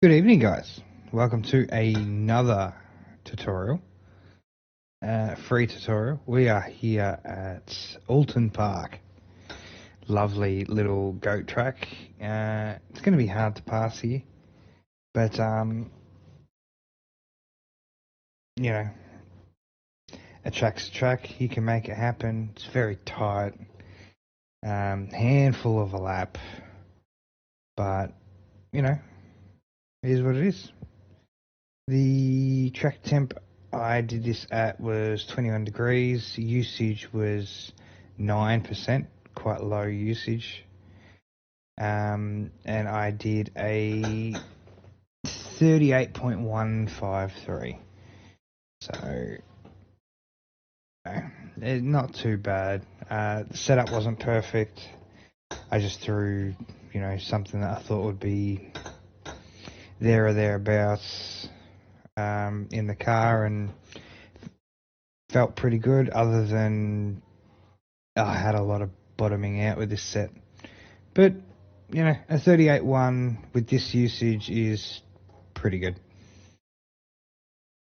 Good evening, guys. Welcome to another tutorial, free tutorial. We are here at Oulton Park. Lovely little goat track. It's going to be hard to pass here, but you know, a track's a track. You can make it happen. It's very tight, handful of a lap, but you know, it is what it is. The track temp I did this at was 21 degrees. Usage was 9%, quite low usage. And I did a 38.153. So, not too bad. The setup wasn't perfect. I just threw, something that I thought would be there or thereabouts in the car, and felt pretty good, other than I had a lot of bottoming out with this set. But, a 38.1 with this usage is pretty good.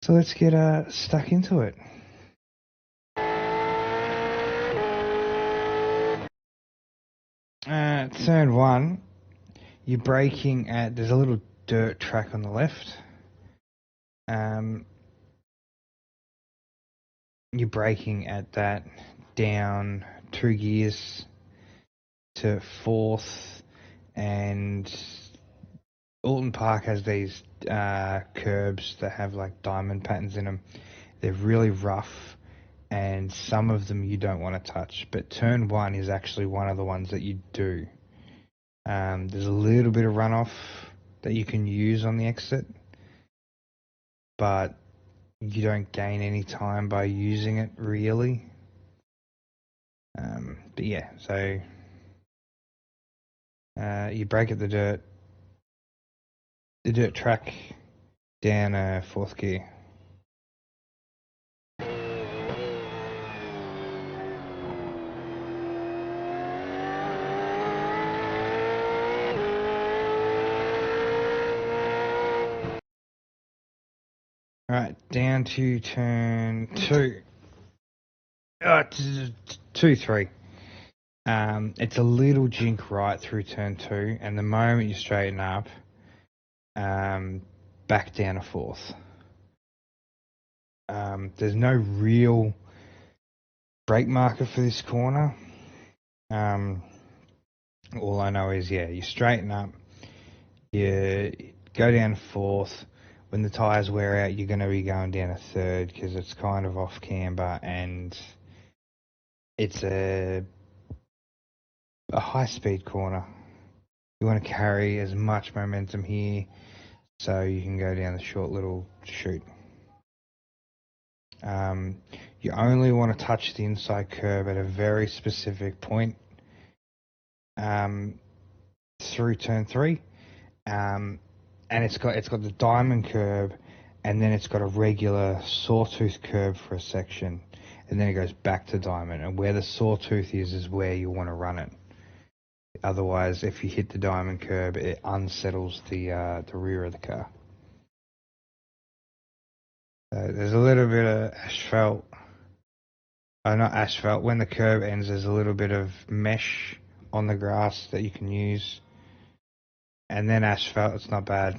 So let's get stuck into it. Turn one, you're braking at, there's a little dirt track on the left. You're braking at that down 2 gears to fourth, and Oulton Park has these curbs that have like diamond patterns in them. They're really rough, and some of them you don't want to touch, but turn one is actually one of the ones that you do. There's a little bit of runoff that you can use on the exit, but you don't gain any time by using it, really. But yeah, so you brake at the dirt track down fourth gear. Alright, down to turn 2. 2-3. It's a little jink right through turn 2, and the moment you straighten up, back down to fourth. There's no real brake marker for this corner. All I know is, you straighten up, you go down to fourth. When the tyres wear out, you're going to be going down to third, because it's kind of off camber, and it's a high-speed corner. You want to carry as much momentum here so you can go down the short little chute. You only want to touch the inside curb at a very specific point through turn 3. And it's got the diamond curb, and then it's got a regular sawtooth curb for a section, and then it goes back to diamond. And where the sawtooth is where you want to run it. Otherwise, if you hit the diamond curb, it unsettles the rear of the car. There's a little bit of asphalt. Not asphalt. When the curb ends, there's a little bit of mesh on the grass that you can use. And then asphalt, it's not bad.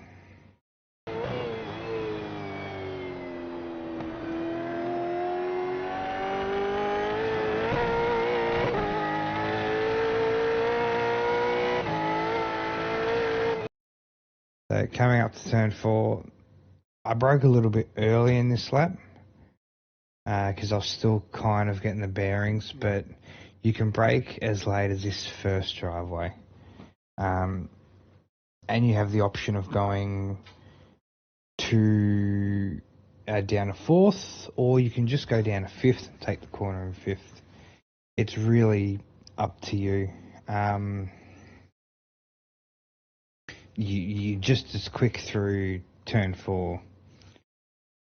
So coming up to turn 4, I broke a little bit early in this lap because I was still kind of getting the bearings, but you can brake as late as this first driveway. And you have the option of going to down to fourth, or you can just go down to fifth and take the corner in fifth. It's really up to you. You just as quick through turn 4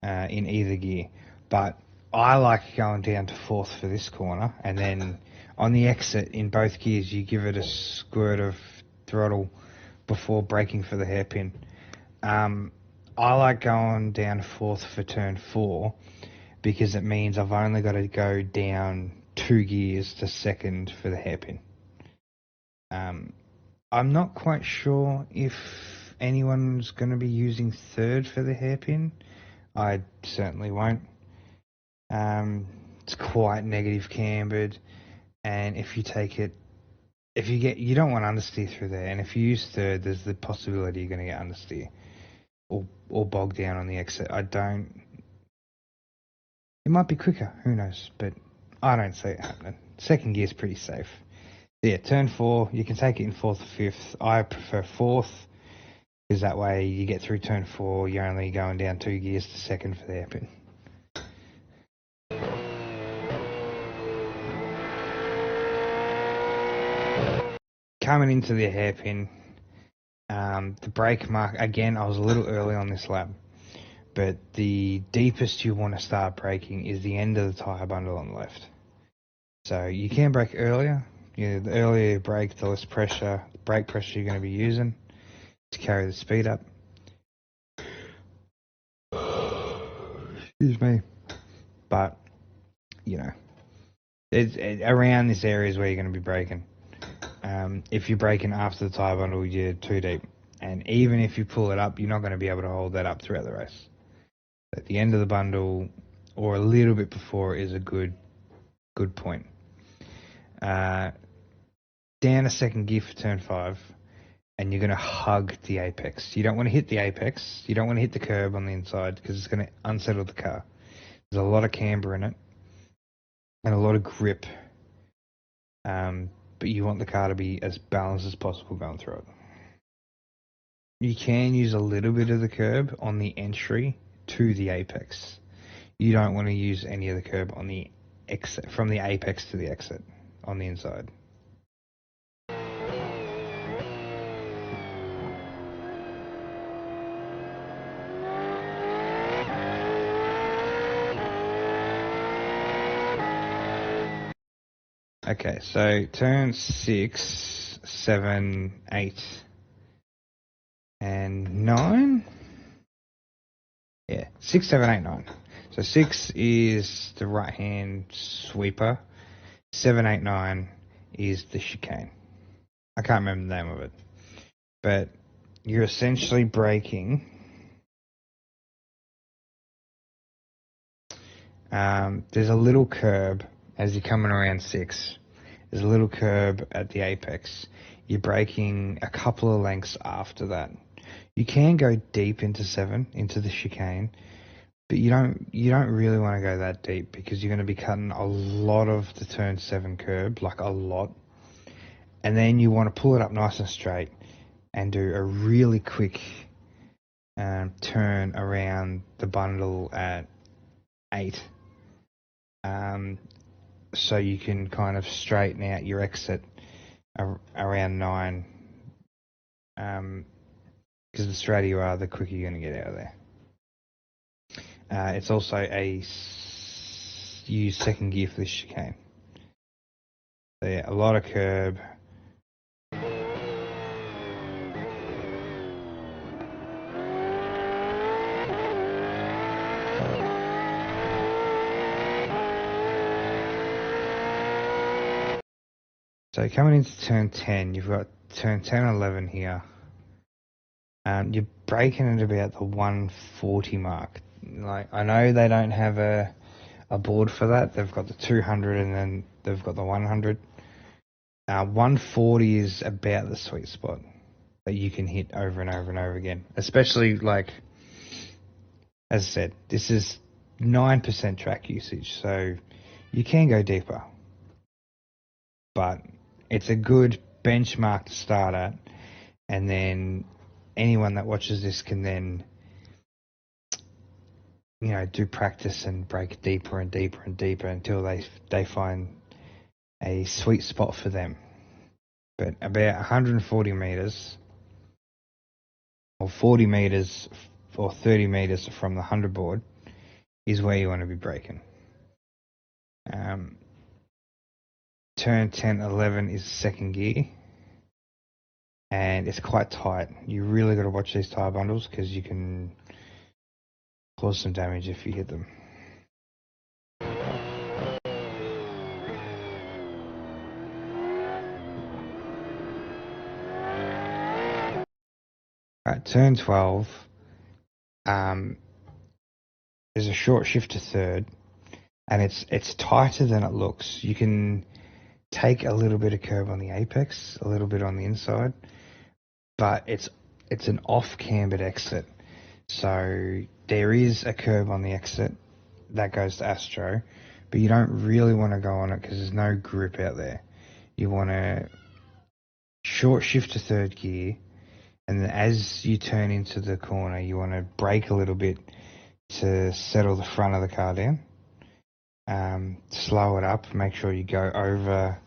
in either gear, but I like going down to fourth for this corner, and then on the exit in both gears you give it a squirt of throttle before braking for the hairpin. I like going down fourth for turn 4 because it means I've only got to go down 2 gears to second for the hairpin. I'm not quite sure if anyone's going to be using third for the hairpin. I certainly won't. It's quite negative cambered, and if you don't want understeer through there, and if you use third, there's the possibility you're going to get understeer or bog down on the exit. It might be quicker, who knows, but I don't see it happening. Second gear's pretty safe. Yeah, turn 4, you can take it in 4th or 5th. I prefer 4th, because that way you get through turn 4, you're only going down 2 gears to second for the hairpin. Coming into the hairpin, the brake mark, again, I was a little early on this lap, but the deepest you want to start braking is the end of the tyre bundle on the left. So you can brake earlier. The earlier you brake, the less brake pressure you're going to be using to carry the speed up. Excuse me. But, around this area is where you're going to be braking. If you're braking after the tyre bundle, you're too deep. And even if you pull it up, you're not going to be able to hold that up throughout the race. At the end of the bundle, or a little bit before, is a good point. Down a second gear for turn 5, and you're going to hug the apex. You don't want to hit the apex. You don't want to hit the curb on the inside because it's going to unsettle the car. There's a lot of camber in it and a lot of grip. But you want the car to be as balanced as possible going through it. You can use a little bit of the curb on the entry to the apex. You don't want to use any of the curb on the exit, from the apex to the exit on the inside. Okay, so turn 6, 7, 8, and 9. Yeah, 6, 7, 8, 9. So 6 is the right-hand sweeper. 7, 8, 9 is the chicane. I can't remember the name of it. But you're essentially braking. There's a little curb as you're coming around 6. There's a little curb at the apex. You're braking a couple of lengths after that. You can go deep into 7, into the chicane, but you don't really want to go that deep because you're going to be cutting a lot of the turn 7 curb, like a lot. And then you want to pull it up nice and straight and do a really quick turn around the bundle at 8. So you can kind of straighten out your exit around 9. Because the straighter you are, the quicker you're going to get out of there. It's also use second gear for this chicane. So yeah, a lot of curb. So coming into turn 10, you've got turn 10 and 11 here. You're braking at about the 140 mark. Like, I know they don't have a board for that. They've got the 200 and then they've got the 100. 140 is about the sweet spot that you can hit over and over and over again. Especially, like, as I said, this is 9% track usage, so you can go deeper. But it's a good benchmark to start at, and then anyone that watches this can then, do practice and break deeper and deeper and deeper until they find a sweet spot for them. But about 140 meters or 40 meters or 30 meters from the 100 board is where you want to be braking. Turn 10, 11 is second gear. and it's quite tight. You really got to watch these tyre bundles because you can cause some damage if you hit them. Alright, turn 12. There's a short shift to third, and it's tighter than it looks. You can take a little bit of curb on the apex, a little bit on the inside, but it's an off-cambered exit. So there is a curb on the exit that goes to Astro, but you don't really want to go on it because there's no grip out there. You want to short shift to third gear, and then as you turn into the corner, you want to brake a little bit to settle the front of the car down. Slow it up, make sure you go over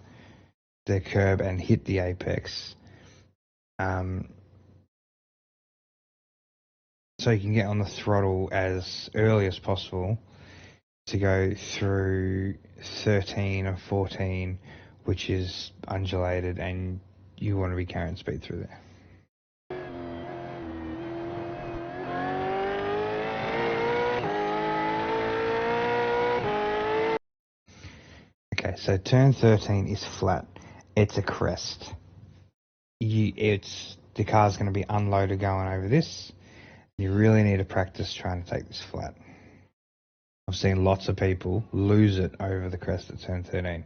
the curb and hit the apex. So you can get on the throttle as early as possible to go through 13 and 14, which is undulated, and you want to be carrying speed through there. Okay, so turn 13 is flat. It's a crest. The car's going to be unloaded going over this. You really need to practice trying to take this flat. I've seen lots of people lose it over the crest at turn 13.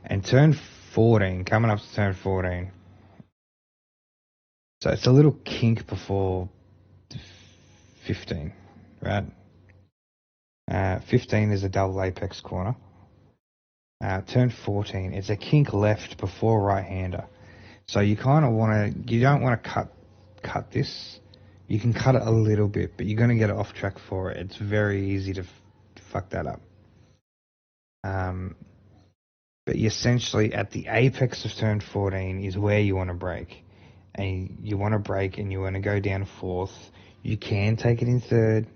And turn 14, coming up to turn 14. So it's a little kink before 15, right? 15 is a double apex corner. Turn 14, it's a kink left before right-hander. So you kind of want to, you don't want to cut this. You can cut it a little bit, but you're going to get it off track for it. It's very easy to fuck that up. But essentially at the apex of turn 14 is where you want to brake. And you want to brake and you want to go down fourth. You can take it in third.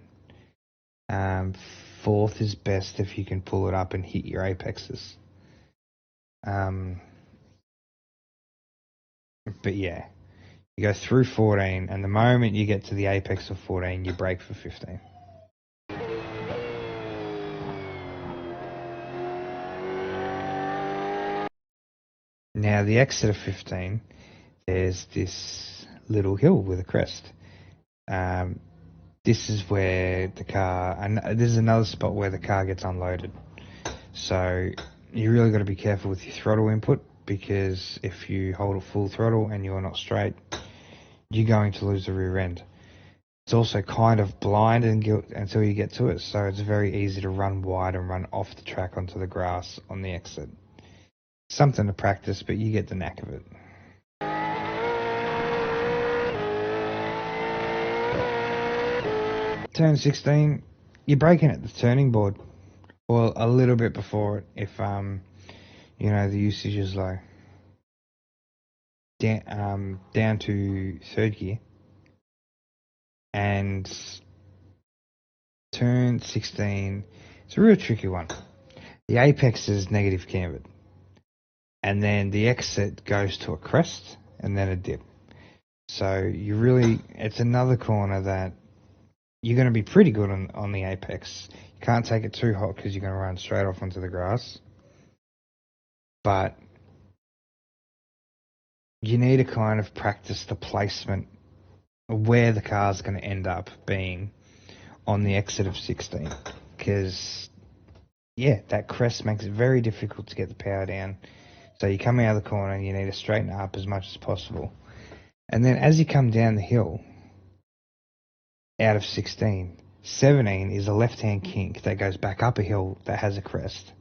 Fourth is best if you can pull it up and hit your apexes. But yeah, you go through 14, and the moment you get to the apex of 14, you brake for 15. Now, the exit of 15, there's this little hill with a crest. This is where the car, and this is another spot where the car gets unloaded. So you really got to be careful with your throttle input, because if you hold a full throttle and you're not straight, you're going to lose the rear end. It's also kind of blind until you get to it, so it's very easy to run wide and run off the track onto the grass on the exit. Something to practice, but you get the knack of it. Turn 16, you're braking at the turning board, or a little bit before it if the usage is low. Down to third gear, and turn 16, it's a real tricky one. The apex is negative cambered, and then the exit goes to a crest and then a dip. So it's another corner that you're going to be pretty good on the apex. You can't take it too hot because you're going to run straight off onto the grass. But you need to kind of practice the placement of where the car's going to end up being on the exit of 16. Because, that crest makes it very difficult to get the power down. So you come out of the corner and you need to straighten it up as much as possible. And then as you come down the hill, out of 16, 17 is a left-hand kink that goes back up a hill that has a crest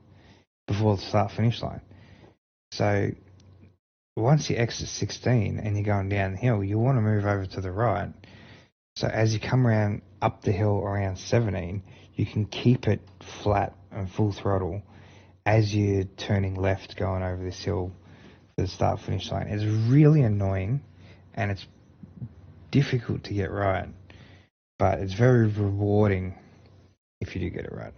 before the start-finish line. So once you exit 16 and you're going down the hill, you want to move over to the right. So as you come around up the hill around 17, you can keep it flat and full throttle as you're turning left going over this hill for the start-finish line. It's really annoying and it's difficult to get right, but it's very rewarding if you do get it right.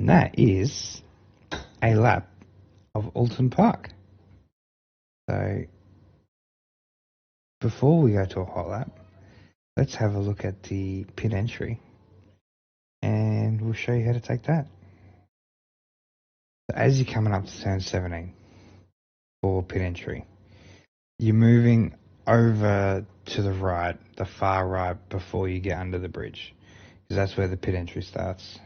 And that is a lap of Oulton Park. So before we go to a hot lap, let's have a look at the pit entry and we'll show you how to take that. So as you're coming up to turn 17 for pit entry, you're moving over to the right, the far right, before you get under the bridge, because that's where the pit entry starts.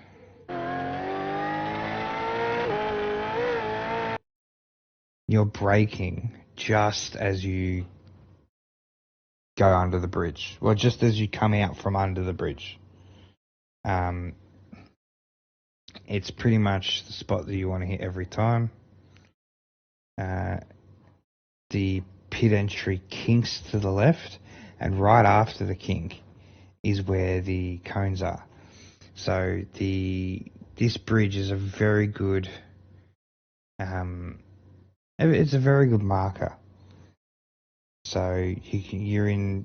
You're braking just as you go under the bridge, well, just as you come out from under the bridge. It's pretty much the spot that you want to hit every time. The pit entry kinks to the left, and right after the kink is where the cones are. So this bridge is a very good it's a very good marker. So you're in,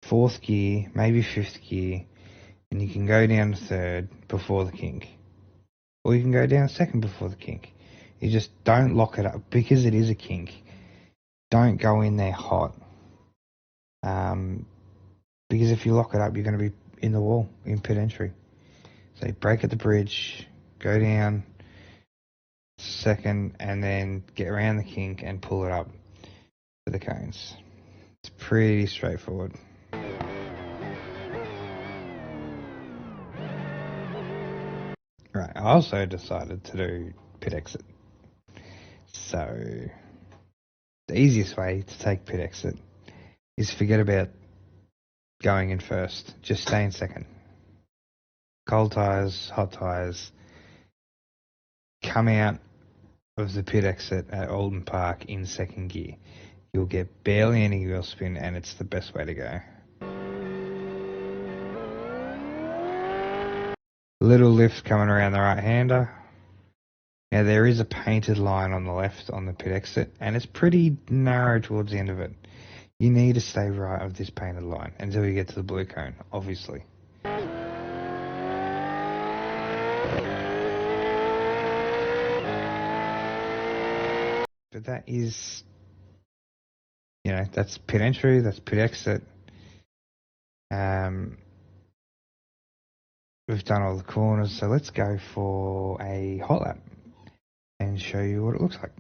fourth gear, maybe fifth gear, and you can go down to third before the kink, or you can go down second before the kink. You just don't lock it up, because it is a kink. Don't go in there hot, because if you lock it up, you're going to be in the wall in pit entry. So you brake at the bridge, go down second, and then get around the kink and pull it up to the cones. It's pretty straightforward. Right, I also decided to do pit exit. So the easiest way to take pit exit is forget about going in first. Just stay in second. Cold tyres, hot tyres. Come out of the pit exit at Oulton Park in second gear. You'll get barely any wheel spin, and it's the best way to go. Little lift coming around the right-hander. Now there is a painted line on the left on the pit exit, and it's pretty narrow towards the end of it. You need to stay right of this painted line until you get to the blue cone, obviously. But that is, that's pit entry, that's pit exit. We've done all the corners, so let's go for a hot lap and show you what it looks like.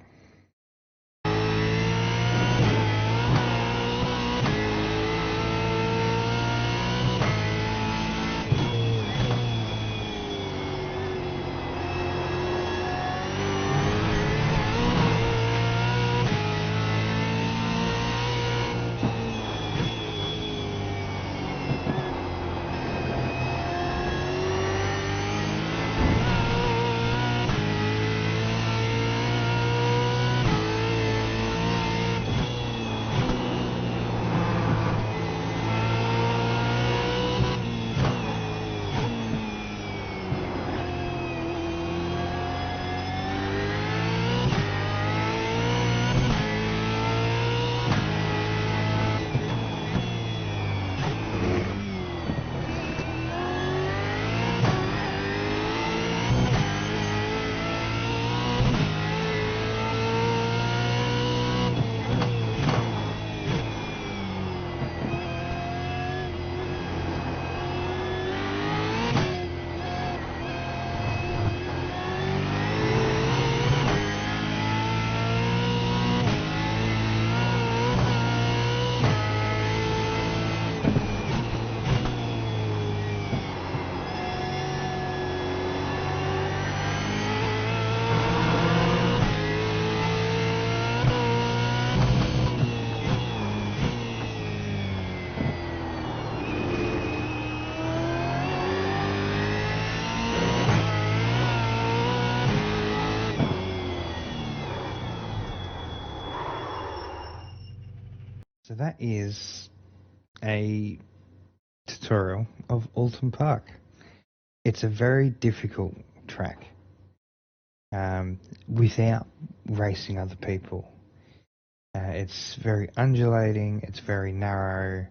So that is a tutorial of Oulton Park. It's a very difficult track without racing other people. It's very undulating, it's very narrow,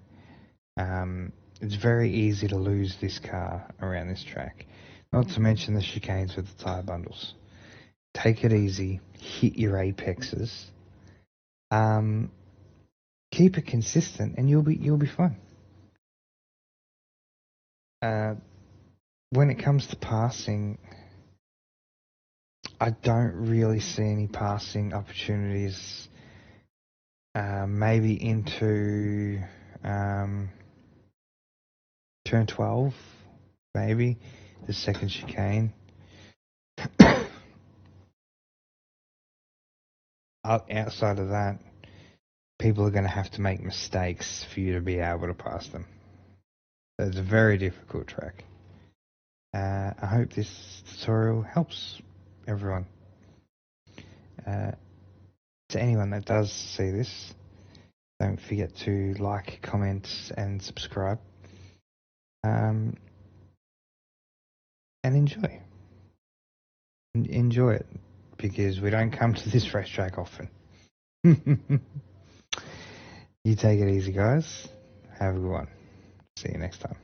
it's very easy to lose this car around this track. Not to mention the chicanes with the tyre bundles. Take it easy. Hit your apexes. Keep it consistent, and you'll be fine. When it comes to passing, I don't really see any passing opportunities. Maybe into turn 12, maybe the second chicane. Outside of that, people are going to have to make mistakes for you to be able to pass them. It's a very difficult track. I hope this tutorial helps everyone. To anyone that does see this, don't forget to like, comment, and subscribe. And enjoy. Enjoy it, because we don't come to this racetrack often. You take it easy, guys. Have a good one. See you next time.